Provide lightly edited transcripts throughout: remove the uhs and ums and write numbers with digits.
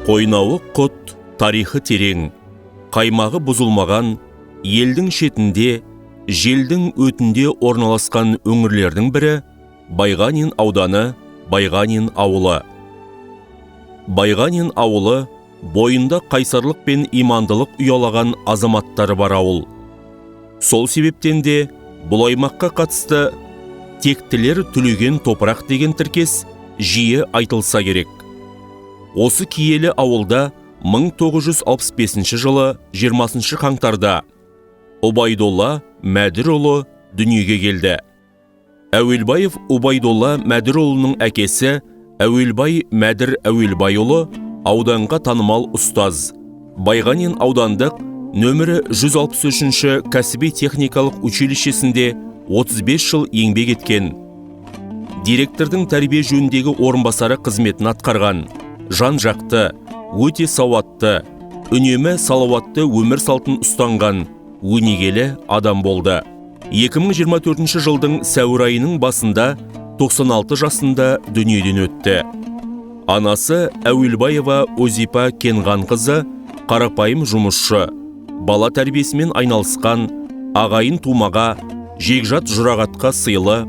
Қойнауы құт, тарихы терең, қаймағы бұзылмаған, елдің шетінде, желдің өтінде орналасқан өңірлердің бірі Байғанин ауданы, Байғанин ауылы. Байғанин ауылы бойында қайсарлық пен имандылық ұялаған азаматтары бар ауыл. Сол себептен де бұл аймаққа қатысты тектілер түлеген топырақ деген тіркес жиі айтылса керек. Осы киелі ауылда 1965 жылы 20 қаңтарда Убайдолла Мәдірұлы дүниеге келді. Әуелбаев Убайдолла Мәдірұлының әкесі Әуелбай Мәдір Әуелбайұлы ауданға танымал ұстаз. Байғанин аудандық нөмірі 163 кәсіби техникалық училищесінде 35 жыл еңбек еткен. Директордың тәрбие жөніндегі орынбасары қызметін атқарған. Жан-жақты, өте сауатты, үнемі салауатты өмір салтын ұстанған өнегелі адам болды. 2024 жылдың сәуір айының басында 96 жасында дүниеден өтті. Анасы Әуелбаева Озипа Кенғанқызы қарапайым жұмысшы, бала тәрбиесімен айналысқан, ағайын тумаға, жекжат жұрағатқа сыйлы,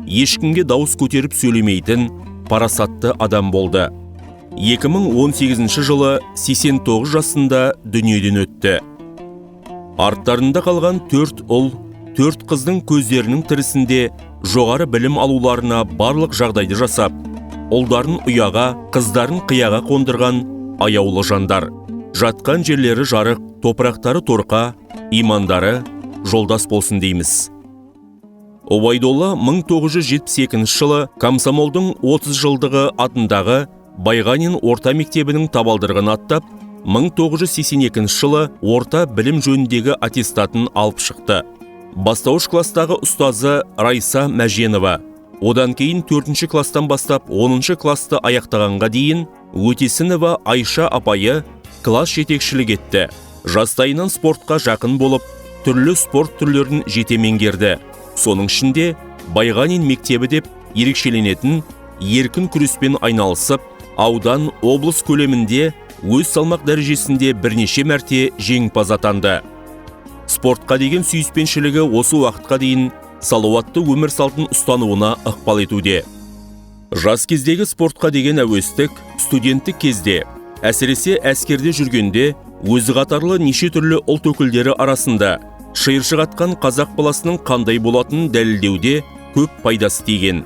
ешкімге дауыс көтеріп сөйлемейтін парасатты адам болды. 2018 жылы 89 жасында дүниеден өтті. Арттарында қалған 4 ұл, 4 қыздың көздерінің тірісінде жоғары білім алуларына барлық жағдайды жасап, ұлдарын ұяға, қыздарын қияға қондырған аяулы жандар. Жатқан жерлері жарық, топырақтары торқа, имандары жолдас болсын дейміз. Убайдолла 1972 жылы Комсомолдың 30 жылдығы атындағы Байғанин орта мектебінің табалдырығын аттап, 1982 жылы орта білім жөніндегі аттестатын алып шықты. Бастауыш кластағы ұстазы Райса Мәженова. Одан кейін 4 класстан бастап 10 класты аяқтағанға дейін Өтесінова Айша апайы класс жетекшілік етті. Жастайынан спортқа жақын болып, түрлі спорт түрлерін жете меңгерді. Соның ішінде Байғанин мектебі деп ерекшеленетін еркін күреспен айналысып, аудан облыс көлемінде өз салмақ дәрежесінде бірнеше мәрте жеңімпаз атанды. Спортқа деген сүйіспеншілігі осы уақытқа дейін салауатты өмір салтын ұстануына ықпал етуде. Жас кездегі спортқа деген әуестік студенттік кезде, әсіресе әскерде жүргенде өзі қатарлы неше түрлі ұлт өкілдері арасында шиыршық қазақ баласының қандай болатынын дәлелдеуде көп пайдасы тиген.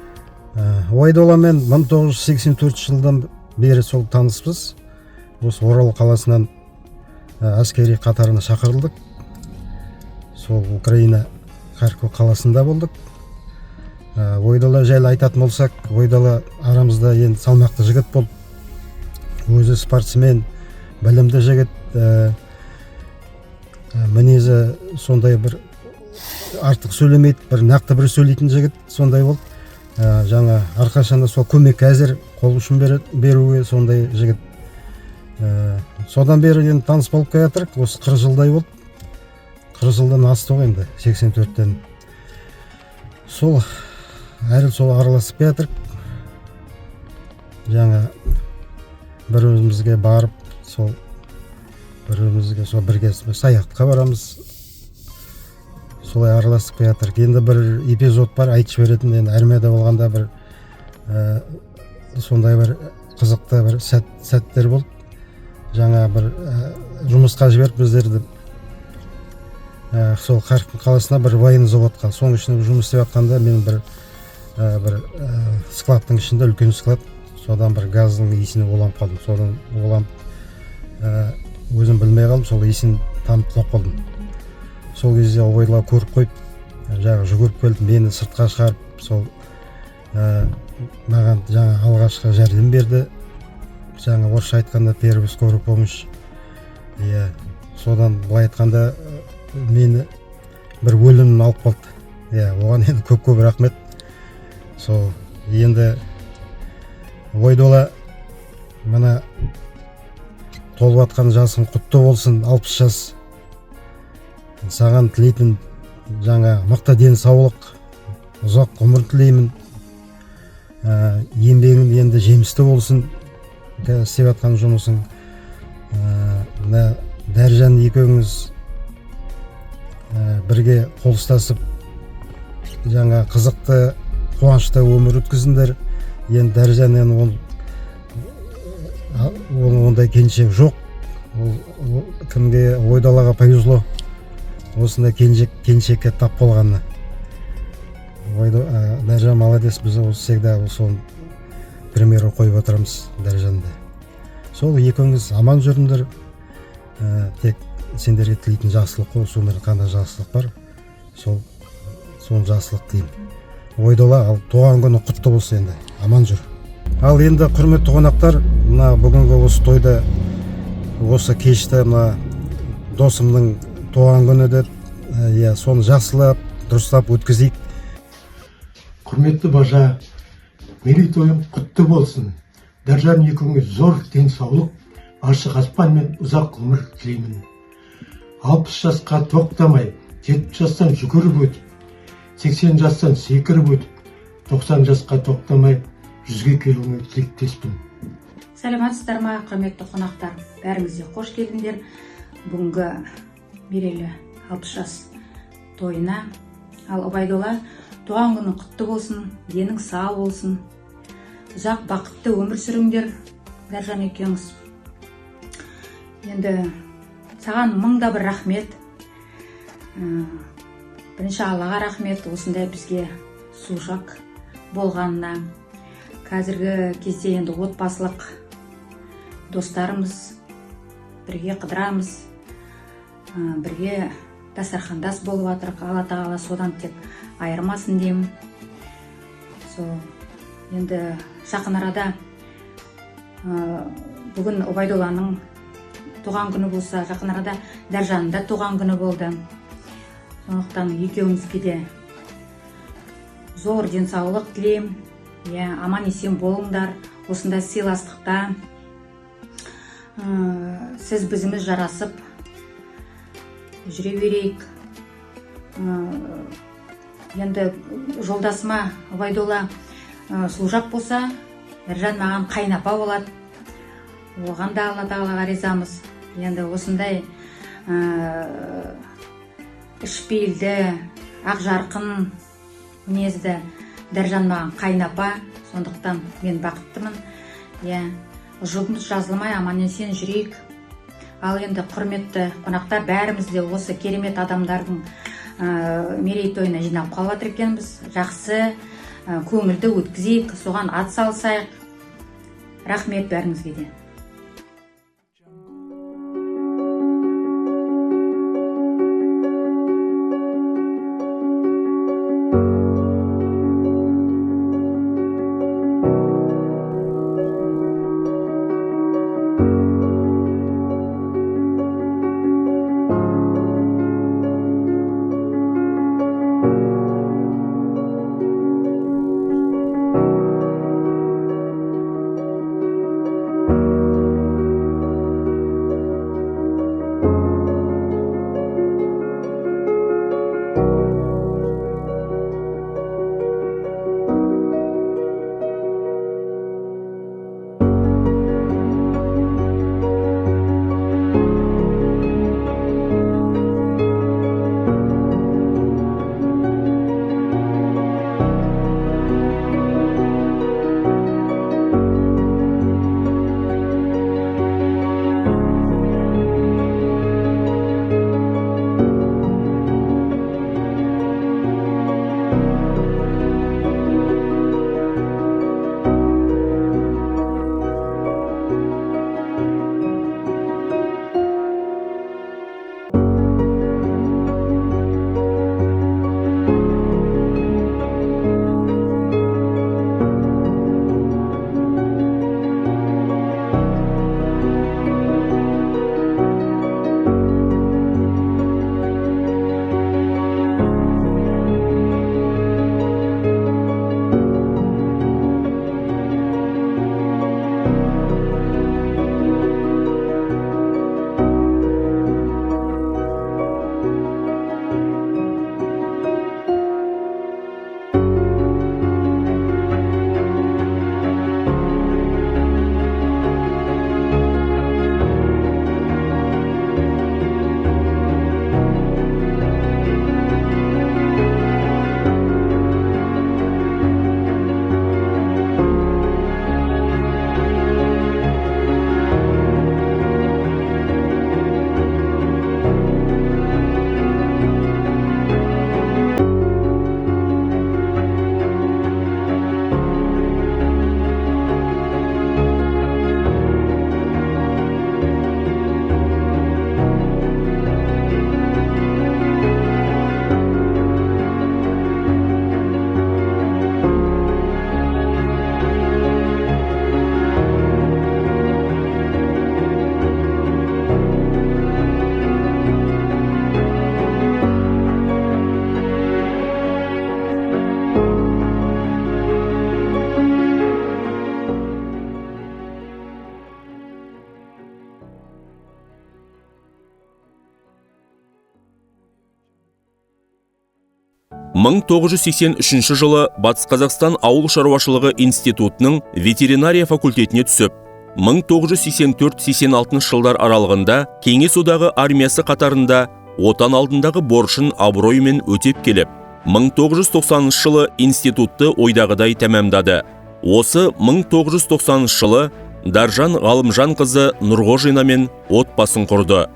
Убайдолламен 1984 жылдан бері сол таныспыз. Осы Орал қаласынан әскери қатарына шақырылдық. Сол Украина Харьков қаласында болдық. Убайдолла жайлы айтатын болсақ, Убайдолла арамызда енді салмақты жігіт болып, өзі спортсмен, білімді жігіт, мінезі сондай бір артық сөйлемейді, бір нақты бір сөйлейтін жігіт сондай болды. Жаңа арқашанда сол көмек әзір, қол ұшын беруге сондай жігіт. Содан бері енді таныс болып келатырық, осы 40 жылдай болды. 40 жылдан асты ғой енді, 84-тен. Сол әрі сол араласып келатырық. Жаңа бір-өзімізге барып, сол бір-өзімізге сол бірге саяхатқа барамыз. Солай араласып келатырық. Енді бір эпизод бар, айтып беретін, енді армияда болғанда бір сондай бір қызықты бір сәттер болды. Жаңа бір жұмысқа жіберіп біздерді сол Харьков қаласына бір военный заводқа, соның ішінде жұмыс істеп жатқанда мен бір складтың ішінде, үлкен склад, содан бір газдың иісіне уланып қалдым. Содан уланып өзім білмей қалдым, сол иісін танып құлап қалдым. Сол кезде Убайдолла көріп қойып, жаңа жүгіріп келді, мені сыртқа шығарып, сол маған жаңа алғашқы жәрдем берді. Жаңа орысша айтқанда первый скорый помощь. Содан былай айтқанда мені бір өлімнен алып қалды. Оған енді көп рахмет. Сол енді Убайдолла мына толып атқан жасың құтты болсын, 60 жас. Саған тілейтін жаңа мықты денсаулық, ұзақ ғұмыр тілеймін. Еңбегің енді жемісті болсын. Істеп жатқан жұмысың мына Дәржан екеуіңіз бірге қол ұстасып жаңа қызықты қуанышты өмір өткізіңдер. Енді Дәржан ондай келіншек жоқ. Ол кімге Ойдалаға повезло осындай келіншекке тап болғанына. Дәржан молодец, біз всегда соны пример қойып отырамыз Дәржанды. Сол екеуіңіз аман жүріңдер. Тек сендерге тілейтін жақсылық қой, сонда қандай жақсылық бар, соны жақсылық тілеймін. Ойдала, ал туған күні құтты болсын, енді аман жүр. Ал енді құрметті қонақтар, мына бүгінгі осы тойда, осы кешті мына досымның туған күні деп, соны жақсылап, дұрыстап өткізейік. Құрметті бажа, мерейтойың құтты болсын. Дәржан екеуіңіз зор денсаулық, ашық аспан мен ұзақ ғұмыр тілеймін. 60 жасқа тоқтамай, 70 жастан жүгіріп өтіп, 80 жастан секіріп өтіп, 90 жасқа тоқтамай, 100-ге келуіңе тілектеспін. Сәлеметсіздер ме, құрметті қонақтар, бәріңізге қош келдіңдер. Бүгінгі мерейлі 60 жас тойына. Ал Убайдолла, туған күні құтты болсын, денің сау болсын, ұзақ бақытты өмір сүріңдер, Дәржан екеуіңіз. Енді саған мыңда бір рахмет. Бірінші Аллаға рахмет, осындай бізге сужак болғанына. Қазіргі кезде енді отбасылық достарымыз, бірге қыдырамыз, бірге дастархандас болып жатыр. Алла тағала содан тек айырмасын деймін. Енді жақын арада бүгін Убайдолланың туған күні болса, жақын арада Дәржанның да туған күні болды. Сондықтан екеуіңізге де зор денсаулық тілеймін. Аман есен болыңдар, осындай сыйластықта. Сіз бізіміз жарасып жүре берейік. Енді жолдасыма Убайдолла сұлужақ болса, Дәржан маған қайнапа болады. Оған да Алла тағалаға ризамыз. Енді осындай ішпейілді, ақ жарқын мінезді Дәржан маған қайнапа. Сондықтан мен бақыттымын. Жұбымыз жазылмай аман есен жүрейік. Ал енді құрметті қонақтар, бәріміз де осы керемет адамдардың мерейтойына жинап қалып жатыр екенбіз. Жақсы, көңілді өткізейік, соған ат салысайық. Рахмет бәріңізге де. 1983 жылы Батыс Қазақстан ауыл шаруашылығы институтының ветеринария факультетіне түсіп, 1984-86 жылдар аралығында Кеңес одағы армиясы қатарында отан алдындағы борышын абыроймен өтеп келіп, 1990 жылы институтты ойдағыдай тәмамдады. Осы 1990 жылы Даржан Ғалымжан қызы Нұрғожинамен отбасын құрды.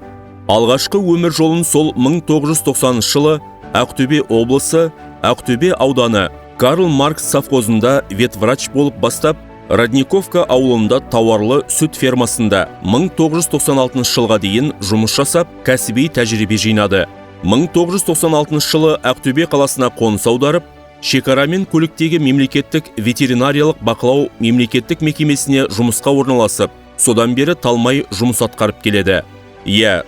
Алғашқы өмір жолын сол 1990 жылы Ақтөбе облысы, Ақтөбе ауданы Карл Маркс совхозында ветврач болып бастап, Родниковка ауылында тауарлы сүт фермасында 1996 жылға дейін жұмыс жасап, кәсіби тәжірибе жинады. 1996 жылы Ақтөбе қаласына қоныс аударып, шекарамен көліктегі мемлекеттік ветеринариялық бақылау мемлекеттік мекемесіне жұмысқа орналасып, содан бері талмай жұмыс атқарып келеді.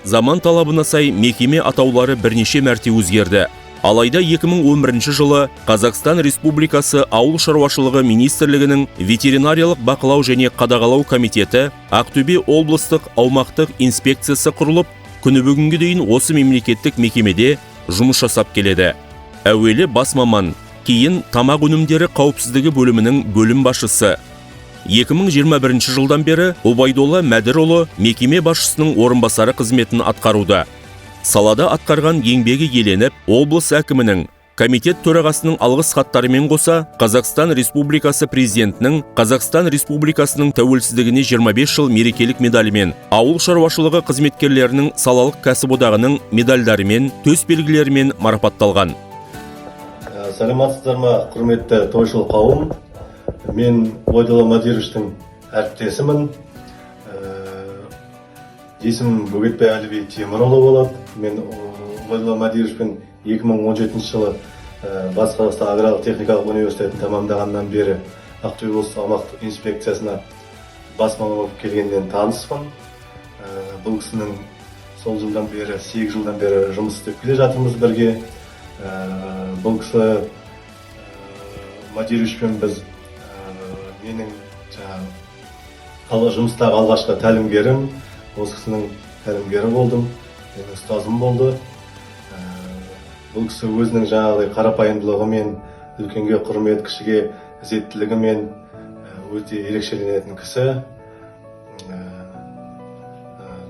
Заман талабына сай мекеме атаулары бірнеше мәрте өзгерді. Алайда 2011 жылы Қазақстан Республикасы ауыл шаруашылығы министрлігінің ветеринариялық бақылау және қадағалау комитеті Ақтөбе облыстық аумақтық инспекциясы құрылып, күні бүгінге дейін осы мемлекеттік мекемеде жұмыс жасап келеді. Әуелі бас маман, кейін тамақ өнімдері қауіпсіздігі бөлімінің бөлім басшысы. 2021 жылдан бері Обайдолла Мәдірұлы мекеме басшысының орынбасары қызметін атқаруда. Салада атқарған еңбегі еленіп, облыс әкімінің, комитет төрағасының алғыс хаттарымен қоса, Қазақстан Республикасы президентінің Қазақстан Республикасының тәуелсіздігіне 25 жыл мерекелік медалімен, ауыл шаруашылығы қызметкерлерінің салалық кәсіподағының медальдарымен, төс белгілерімен марапатталған. Саламатсыздар ма, құрметті тойшыл қауым. Мен Обайдолла Мадировичтің әріптесімін. Есім Бөгетбай Әлібей Темірұлы болады. Мен Обайдолла Мадировичпен 2017 жылы Батыс Қазақстан аграрлық техникалық университетін тамамдағаннан бері Ақтөбе облыстық аумақтық инспекциясына бас маман болып келгеннен таныспын. Бұл кісінің сол жылдан бері, 8 жылдан бері жұмыс істеп келе жатырмыз бірге. Бұл кісі Мадировичпен біз менің жұмыстағы алғашқы тәлімгерім, осы кісінің тәлімгері болдым, менің ұстазым болды. Бұл кісі өзінің жаңағыдай қарапайымдылығымен, үлкенге құрмет, кішіге ізеттілігімен өте ерекшеленетін кісі.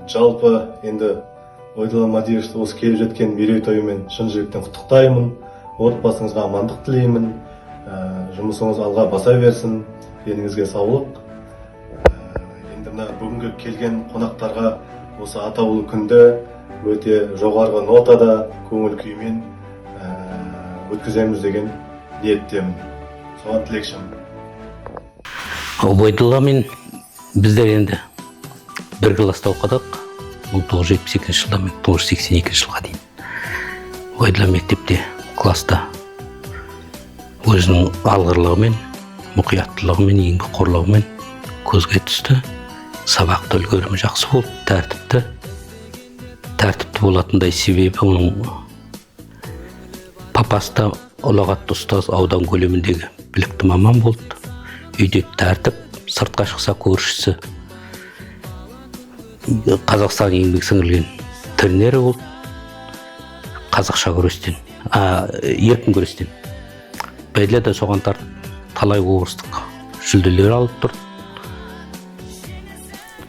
Жалпы енді Обайдолла Мадировичті осы келіп жеткен мерейтойымен шын жүректен құттықтаймын. Отбасыңызға амандық тілеймін. Жұмысыңыз алға баса берсін. Деніңізге саулық. Енді мына бүгінгі келген қонақтарға осы атаулы күнді өте жоғарғы нотада, көңіл күймен өткіземіз деген ниеттемін. Соған тілекшімін. Обайдолламен біздер енді бір класста оқыдық. 1972 жылдан 1982 жылға дейін. Обайдолла мектепте класста өзінің алғырлығымен, мұқияттылығымен, еңбекқорлығымен көзге түсті. Сабақты үлгерімі жақсы болды, тәртіпті болатындай себебі оның папасы да ұлағатты ұстаз, аудан көлеміндегі білікті маман болды. Үйде тәртіп, сыртқа шықса көршісі Қазақстан еңбек сіңірген тренері болды. Қазақша күрестен, еркін күрестен. Бәйділер де соған тартып, талай облыстық жүлделер алып тұрды.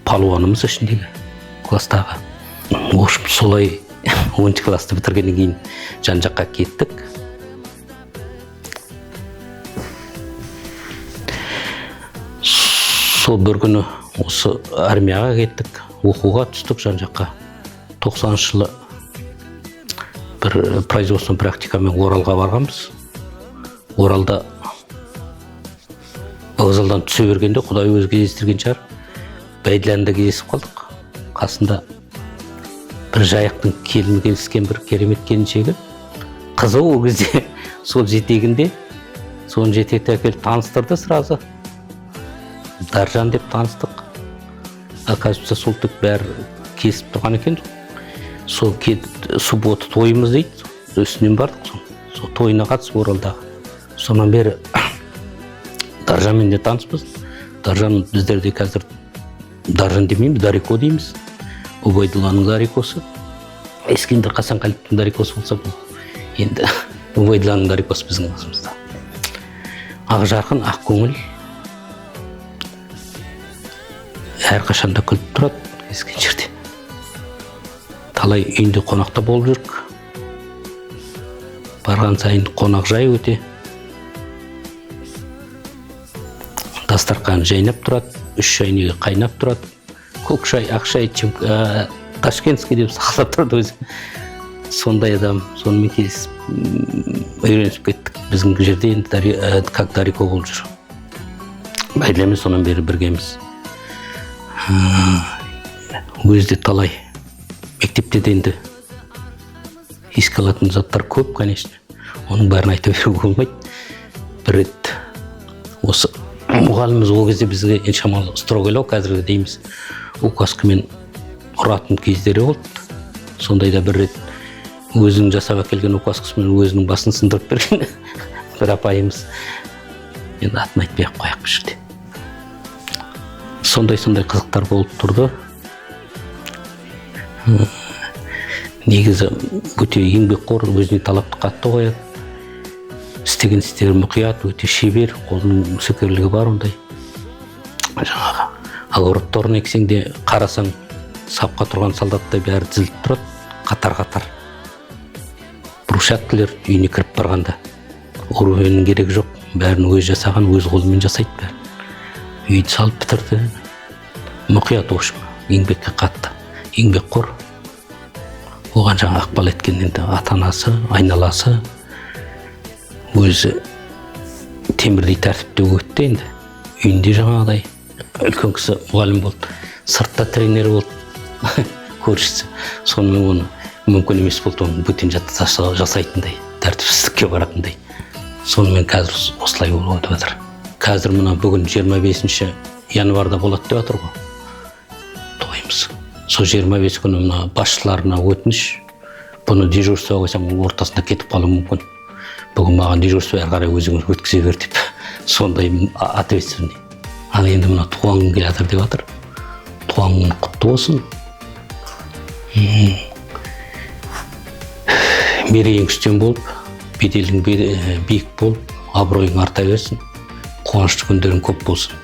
Палуанымыз ішіндегі кластағы. Общем, солай 10 класты бітіргеннен кейін жан-жаққа кеттік. Сол бір күні осы армияға кеттік, оқуға түстік жан-жаққа. 90 жылы бір производственный практикамен Оралға барғанбыз. Оралда вокзалдан түсе бергенде Құдай өзі кездестірген шығар. Бәйділәнде кездесіп қалдық. Қасында бір жайықтың келіні келіскен бір керемет келіншегі. Қызы ол кезде сол жетегінде, соны жетекте әкеліп таныстырды сразу. Даржан деп таныстық. Оказывается, сол түк бәрі кесіп тұрған екен. Сол суббота тойымыз дейді. Үстінен бардық. Сол тойына қатысып Оралдағы. Сонан бері Даржанмен де таныспыз. Даржан біздерде қазір Даржан демейміз, Дарико дейміз. Обайдолланың Дарикосы. Ескендір Қасанқалиевтің Дарикосы болса бұл. Енді убайдыланың дарипос біздің қасымызда. Ақ жарқын, ақ көңіл, әрқашанда күліп тұрады кезген жерде. Талай үйінде қонақта болып жүрік. Барған сайын қонақ жай өте. Дастархан жайнап тұрады, үш шайнегі қайнап тұрады. Көк шай, ақ шай, ташкентский деп сақтап тұрды өзі. Сондай адам, сонымен келісіп, үйренісіп кеттік. Біздің жерде енді как Дарико болып жүр. Байділемен сонан бері біргеміз. Өзде талай. Мектепте де енді еске алатын заттар көп, конечно. Оның бәрін айта беруге болмайды. Бір рет осы мұғаліміміз ол кезде бізге шамалы строгайлау қазіргі дейміз. Указкамен ұратын кездері болды. Сондайда бір рет өзінің жасап әкелген указкасымен өзінің басын сындырып берген бір апайымыз. Енді атын айтпай-ақ қояйық бұл жерде. Сондай қызықтар болып тұрды. Негізі өте еңбекқор, өзіне талапты қатты қояды. Істеген істері мұқият, өте шебер, қолының сөкерлігі бар ондай. Жаңағы огородторын ексең де қарасаң, сапқа тұрған солдаттай бәрі тізіліп тұрады, қатар-қатар. Брусчаткілер үйіне кіріп барғанда. Ұруының керек жоқ, бәрін өз жасаған, өз қолымен жасайды бәрін. Үйді салып бітірді. Мұқият оғышым, еңбекке қатты, еңбекқор. Оған жаңа ықпал еткен енді ата-анасы, айналасы, өзі темірдей тәртіпте өтті енді. Үйінде жаңағыдай үлкен кісі мұғалім болды, сыртта тренер болды, көршісі. Сонымен оны мүмкін емес болды, оны бөтен жатты жасайтындай, тәртіпсіздікке баратындай. Сонымен қазір осылай болып отыр. Қазір мұна бүгін 25 январда болады деп отыр ғой. Тойымыз. Сол 25 күні мұна басшыларына өтініш. Бұны дежурствоға қойсам, ортасында кетіп қалуы мүмкін. Бүгін маған дежурство әрі қарай өзіңіз өткізе бер деп. Сондай ответственный. Ал енді мұна туған күн келе жатыр деп жатыр. Туған күн құтты болсын. Мерейің үстем болып, беделің биік болып, абыройың арта берсін. Қуанышты күндерің көп болсын.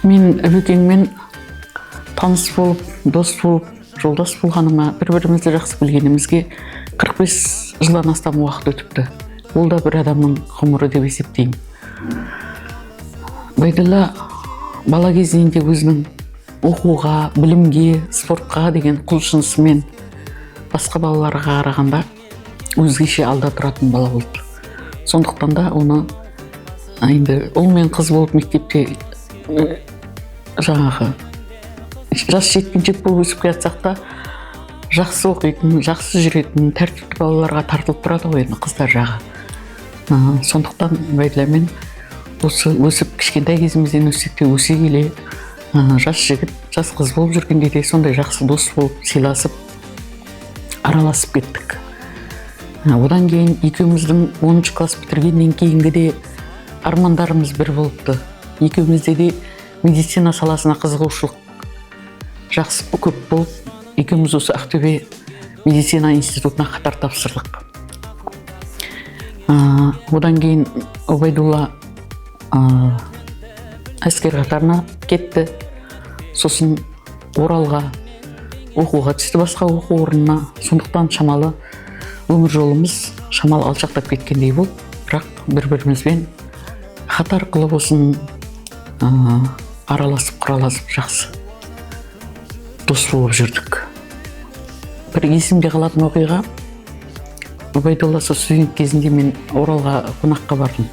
Мен Әбекеңмен таныс болып, дос болып, жолдас болғаныма, бір-бірімізді жақсы білгенімізге 45 жылдан астам уақыт өтіпті. Ол да бір адамның ғұмыры деп есептеймін. Байділла бала кезінде өзінің оқуға, білімге, спортқа деген құлшынысымен басқа балаларға қарағанда өзгеше алда тұратын бала болды. Сондықтан да оны енді ұл мен қыз болып мектепте жаңағы жас жеткіншек болып өсіп жатсақ та жақсы оқитын, жақсы жүретін, тәртіпті балаларға тартылып тұрады ғой енді қыздар жағы. Сондықтан Байділлямен осы өсіп кішкентай кезімізден өссек те өсе келе жас жігіт, жас қыз болып жүргенде де сондай жақсы дос болып, сыйласып, араласып кеттік. Одан кейін екеуміздің 10 класс бітіргеннен кейінгі де армандарымыз бір болыпты. Екеумізде де медицина саласына қызығушылық жақсы көп болып, екеуміз осы Ақтөбе медицина институтына қатар тапсырдық. Одан кейін Обайдулла әскер қатарына кетті. Сосын Оралға оқуға түсті, басқа оқу орнына. Сондықтан шамалы өмір жолымыз шамал алшақтап кеткендей болды. Бірақ бір-бірімізбен хат арқылы болсын араласып, құраласып жақсы дос болып жүрдік. Бір есімде қалатын оқиға, Обайдулла студент кезінде мен Оралға қонаққа бардым.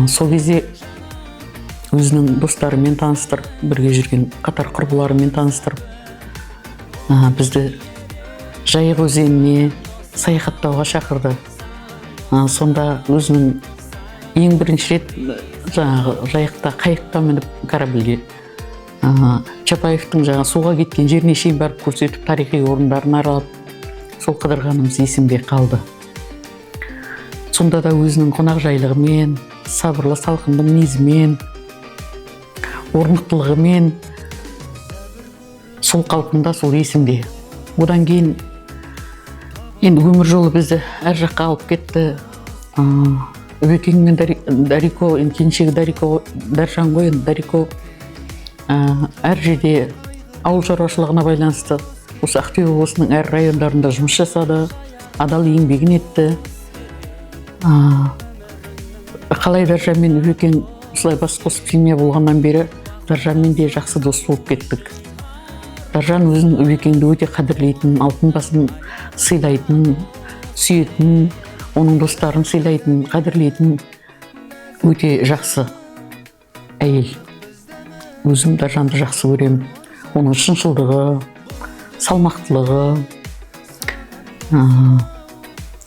Сол кезде өзінің достарымен таныстырып, бірге жүрген қатар құрбыларымен таныстырып, бізді Жайық өзеніне саяхаттауға шақырды. Сонда өзінің ең бірінші рет жаңағы Жайықта қайыққа мініп корабльге Чапаевтың жаңа суға кеткен жеріне шейін барып көрсетіп, тарихи орындарын аралап, сол қыдырғанымыз есімде қалды. Сонда да өзінің қонақжайлығымен, сабырлы салқынды мінезімен, орнықтылығымен сол қалпында, сол есімде. Одан кейін Енді өмір жолы бізді әр жаққа алып кетті. Өбекең мен Дарико, келіншегі Дарико, Даржан ғой, енді Дарико әр жерде ауыл шаруашылығына байланысты осы Ақтөбе облысының әр райондарында жұмыс жасады, адал еңбегін етті. Қалай Даржан мен Өбекең осылай бас қосып семья болғаннан бері Даржанмен де жақсы дос болып кеттік. Даржан өзін Өбекеңді өте қадірлейтін, алтын басын сыйлайтын, сүйетін, оның достарын сыйлайтын, қадірлейтін өте жақсы әйел. Өзім Даржанды жақсы көремін. Оның шыншылдығы, салмақтылығы,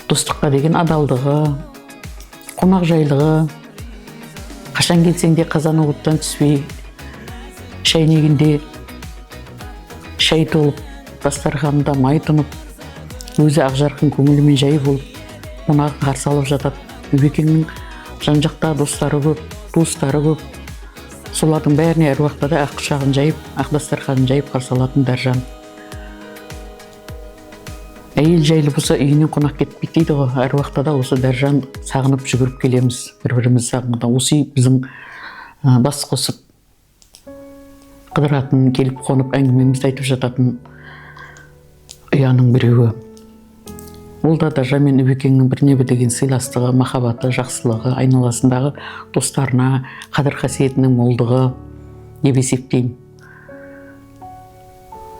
достыққа деген адалдығы, қонақжайлығы, қашан келсең де қазаны оттан түспей, шәйнегінде шай толып, дастарханында май тұнып, өзі ақжарқын көңілімен жай болып, қонағын қарсы алып жатады. Өбекеңнің жан-жақтағы достары көп, туыстары көп. Солардың бәріне әр уақытта да ақ құшағын жайып, ақ дастарханын жайып қарсы алатын Даржан. Әйел жайлы болса үйінен қонақ кетпейді дейді ғой. Әр уақытта да осы Даржан сағынып жүгіріп келеміз, бір-бірімізді сағынғанда. Осы үй біздің бас қосып қыдыратын, келіп қонып әңгімемізді айтып жататын ұяның біреуі. Ол да Даржан мен Өбекеңнің біріне деген сыйластығы, махаббаты, жақсылығы, айналасындағы достарына қадір-қасиетінің молдығы деп есептеймін.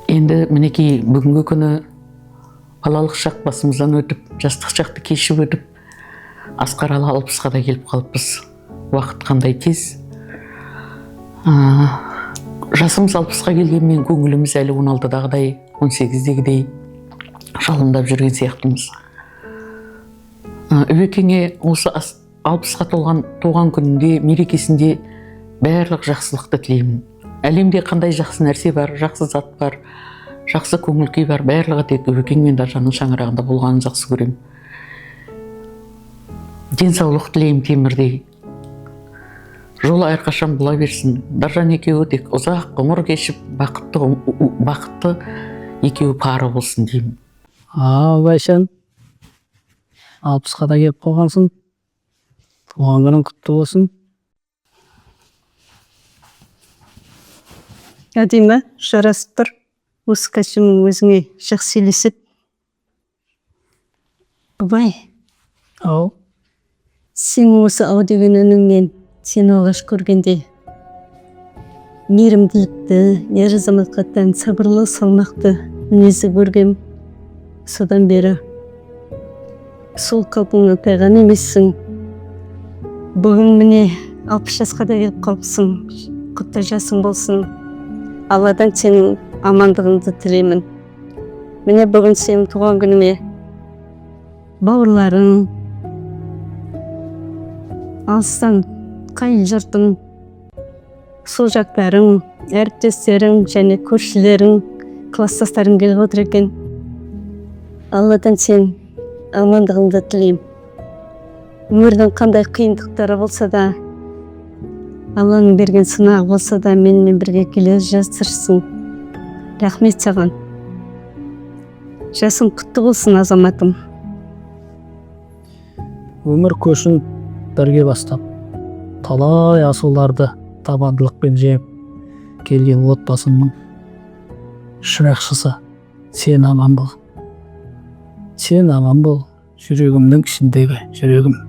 Енді мінекей бүгінгі күні балалық шақ басымыздан өтіп, жастық шақты кешіп өтіп, асқаралы 60-қа да келіп қалыппыз. Уақыт қандай тез. Жасымыз 60-қа келгенмен көңіліміз әлі 16-дағыдай, 18-дегідей жалындап жүрген сияқтымыз. Өбекеңе осы 60-қа туған күнінде, мерекесінде барлық жақсылықты тілеймін. Әлемде қандай жақсы нәрсе бар, жақсы зат бар, жақсы көңіл күй бар, барлығы тек Өбекең мен Даржанның шаңырағында болғанын жақсы көремін. Денсаулық тілеймін темірдей. Жолы әрқашан бола берсін. Даржан екеуі тек ұзақ ғұмыр кешіп, бақытты екеуі пары болсын деймін. Байшан, 60-қа да келіп қалғансың. Туған күнің құтты болсын. Әдемі, жарасып тұр. Осы костюмің өзіңе жақсы елесіп. Бабай. Ау. Сен осы ау деген үніңнен сені алғаш көргенде мейірімділікті, ер азаматқа тән сабырлы, салмақты мінезді көргем. Содан бері сол қалпыңнан тайған емессің. Бүгін міне 60 жасқа да келіп қалыпсың. Құтты жасың болсын. Алладан сенің амандығыңды тілеймін. Міне бүгін сенің туған күніме бауырларың, алыстан қайын жұртың, сол жақтарың, әріптестерің және көршілерің, класстастарың келіп отыр екен. Алладан сен амандығыңды тілеймін. Өмірдің қандай қиындықтары болса да, Алланың берген сынағы болса да, менімен бірге келе жаздырсың. Рахмет саған. Жасың құтты болсын, азаматым. Өмір көшін бірге бастап, талай асуларды табандылықпен жеңіп келген отбасымның шырақшысы сен аман бол. Сен аман бол, жүрегімнің ішіндегі жүрегім.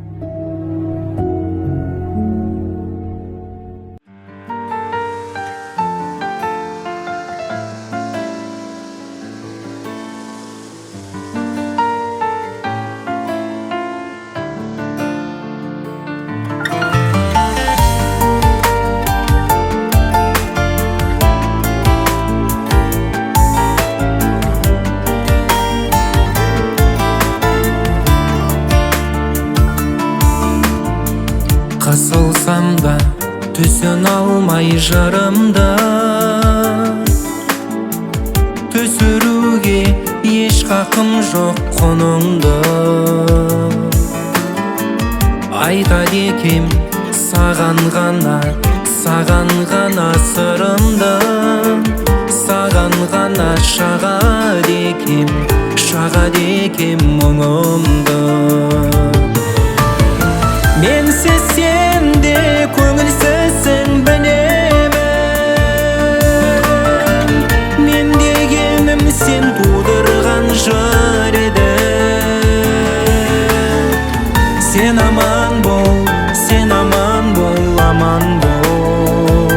Қысылсам да түсін алмай жырымды, түсіруге еш хақым жоқ құныңды. Айтады екем саған ғана сырымды, саған ғана шағады екем шағады екем мұңымды. Менсіз сен де көңілсізсің білемін, мен дегенім сен тудырған жар еді. Сен аман бол, сен аман бол, аман бол.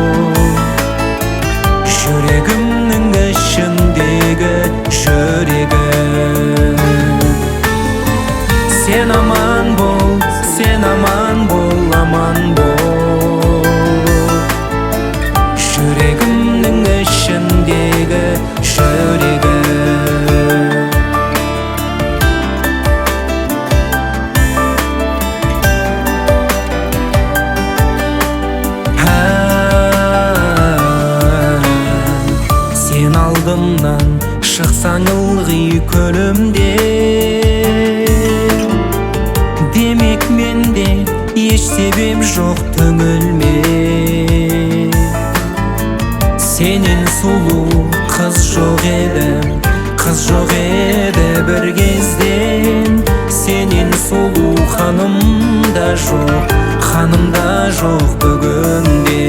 Жүрегімнің ішіндегі жүрегім. Сен аман бол, сен аман бол, аман бол. Жүрегімнің ішіндегі жүрегім. Сен алдымнан шықсаң ылғи көлімде, демек менде еш себеп жоқ түңілме. Сенен сұлу қыз жоқ еді, қыз жоқ еді бір кезден. Сенен сұлу ханым да жоқ, ханым да жоқ бүгінде.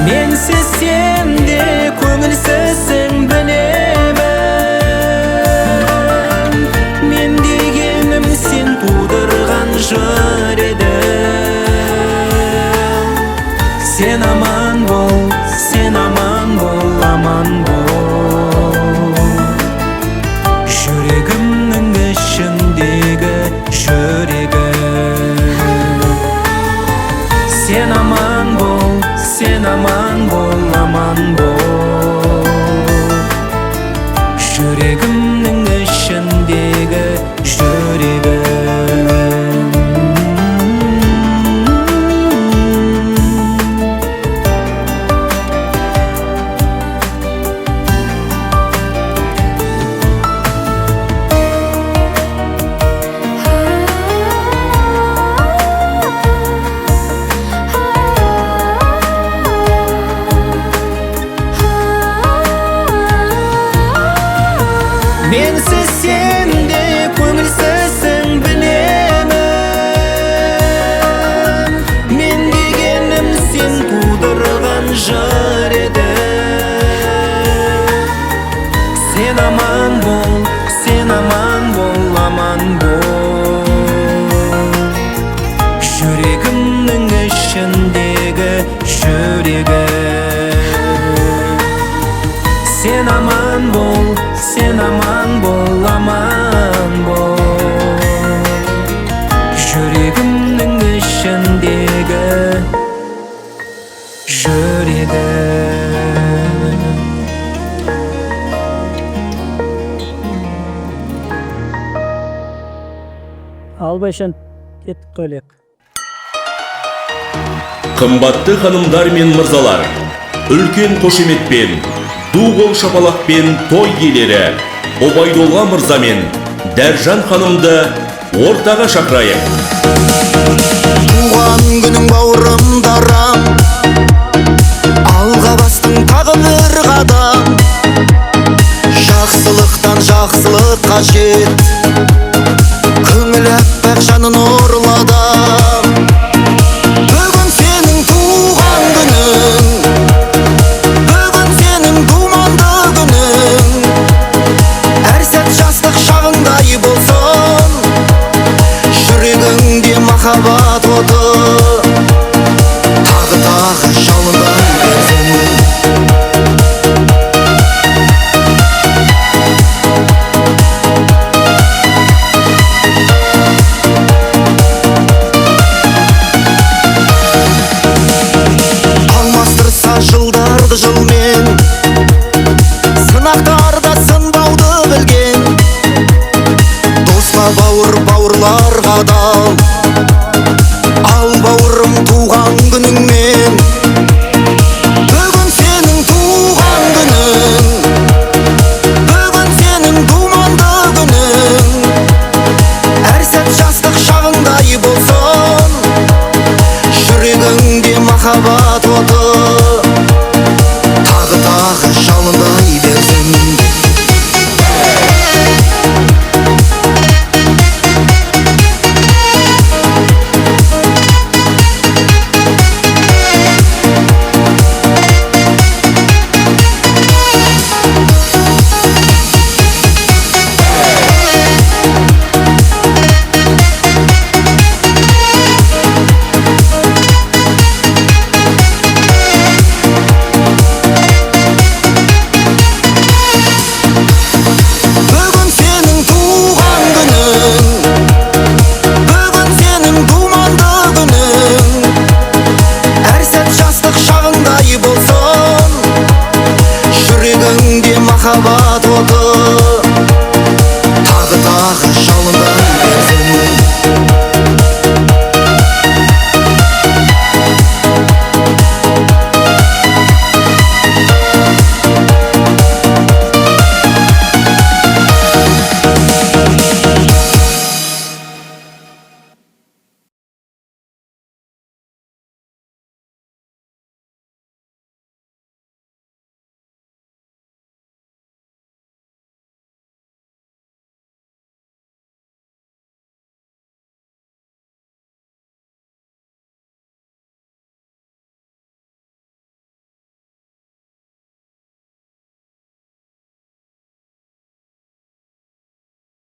Менсіз сен де көңілсізсің білемін, мен дегенім сен тудырған жар еді. Сен аман бол, сен аман бол, аман бол. Жүрегімнің ішіндегі жүрегім. Сен аман бол, сен аман бол, аман бол. Жүрегімнің ішіндегі жүрегім. Менсіз сен де көңілсізсің білемін, мен дегенім сен тудырған жар еді. Сен аман бол, сен аман бол, аман бол. Жүрегімнің ішіндегі жүрегім. Сен аман бол, сен аман бол, аман бол. Жүрегімнің ішіндегі жүрегім. Ал бәшен, кеттік қойлек. Қымбатты ханымдар мен мырзалар, үлкен қошеметпен, ду қол шапалақпен той иелері Обайдолла мырза мен Дәржан ханымды ортаға шақырайық. Туған күнің бауырымдарам, алға бастың тағы бір қадам. Жақсылықтан жақсылыққа жет, көңіл әппақ жанын ұрладам. Бүгін сенің туған күнің, бүгін сенің думанды күнің. Әр сәт жастық шағыңдай болсын, жүрегіңде махаббат оты тағы жалындай берсін. Алмастырса жылдарды жылмен, сынақтарда сынбауды білген. Досқа бауыр, бауырларға дал,